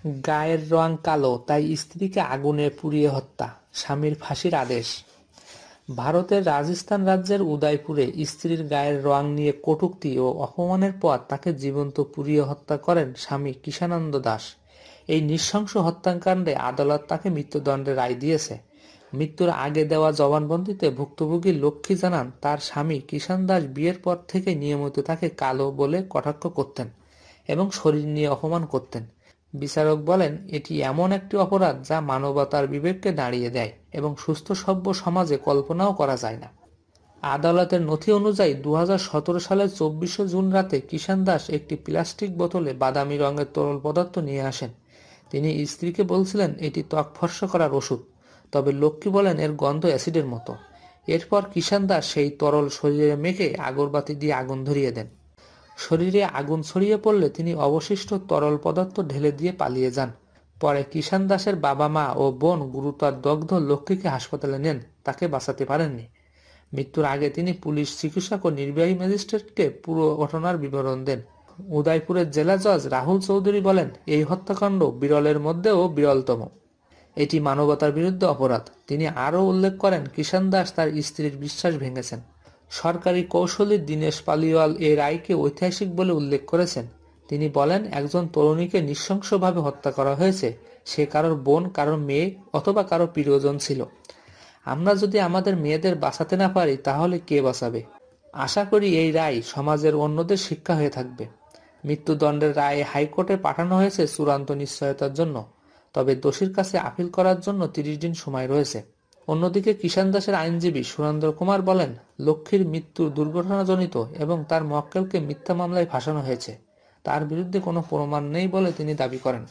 গায়ের রং কালো তাই স্ত্রীকে আগুনে পুড়িয়ে হত্যা, স্বামীর ফাঁসির আদেশ। ভারতের রাজস্থান রাজ্যের উদয়পুরে স্ত্রীর গায়ের রং নিয়ে কটূক্তি ও অপমানের পর তাকে জীবন্ত পুড়িয়ে হত্যা করেন স্বামী কিষানন্দ দাস। এই নৃশংস হত্যাকাণ্ডে আদালত তাকে মৃত্যুদণ্ডের রায় দিয়েছে। মৃত্যুর আগে দেওয়া জবানবন্দিতে ভুক্তভোগী লক্ষ্মী জানান, তার স্বামী কিষান দাস বিয়ের পর থেকে নিয়মিত তাকে কালো বলে কটাক্ষ করতেন এবং শরীর নিয়ে অপমান করতেন। বিচারক বলেন, এটি এমন একটি অপরাধ যা মানবতার বিবেককে দাঁড়িয়ে দেয় এবং সুস্থ সভ্য সমাজে কল্পনাও করা যায় না। আদালতের নথি অনুযায়ী 2017 সালের 24 জুন রাতে কিষান দাস একটি প্লাস্টিক বোতলে বাদামি রঙের তরল পদার্থ নিয়ে আসেন। তিনি স্ত্রীকে বলছিলেন এটি ত্বক ফর্সা করার ওষুধ, তবে লক্ষ্মী বলেন এর গন্ধ অ্যাসিডের মতো। এরপর কিষান দাস সেই তরল শরীরে মেখে আগরবাতি দিয়ে আগুন ধরিয়ে দেন। শরীরে আগুন ছড়িয়ে পড়লে তিনি অবশিষ্ট তরল পদার্থ ঢেলে দিয়ে পালিয়ে যান। পরে কিষান দাসের বাবা মা ও বোন গুরুতর দগ্ধ লক্ষ্মীকে হাসপাতালে নেন, তাকে বাঁচাতে পারেননি। মৃত্যুর আগে তিনি পুলিশ চিকিৎসক ও নির্বাহী ম্যাজিস্ট্রেটকে পুরো ঘটনার বিবরণ দেন। উদয়পুরের জেলা জজ রাহুল চৌধুরী বলেন, এই হত্যাকাণ্ড বিরলের মধ্যেও বিরলতম। এটি মানবতার বিরুদ্ধে অপরাধ। তিনি আরও উল্লেখ করেন, কিষান দাস তার স্ত্রীর বিশ্বাস ভেঙেছেন। সরকারি কৌঁসুলি দীনেশ পালিওয়াল এই রায়কে ঐতিহাসিক বলে উল্লেখ করেছেন। তিনি বলেন, একজন তরুণীকে নৃশংসভাবে হত্যা করা হয়েছে। সে কারোর বোন, কারোর মেয়ে অথবা কারো প্রিয়জন ছিল। আমরা যদি আমাদের মেয়েদের বাঁচাতে না পারি তাহলে কে বাঁচাবে? আশা করি এই রায় সমাজের অন্যদের শিক্ষা হয়ে থাকবে। মৃত্যুদণ্ডের রায় হাইকোর্টে পাঠানো হয়েছে চূড়ান্ত নিশ্চয়তার জন্য, তবে দোষীর কাছে আপিল করার জন্য 30 দিন সময় রয়েছে। অন্যদিকে কিষান দাসের আইনজীবী সুরেন্দ্র কুমার বলেন, লক্ষ্মীর মৃত্যু দুর্ঘটনাজনিত এবং তার মক্কেলকে মিথ্যা মামলায় ফাঁসানো হয়েছে। তার বিরুদ্ধে কোনো প্রমাণ নেই বলে তিনি দাবি করেন।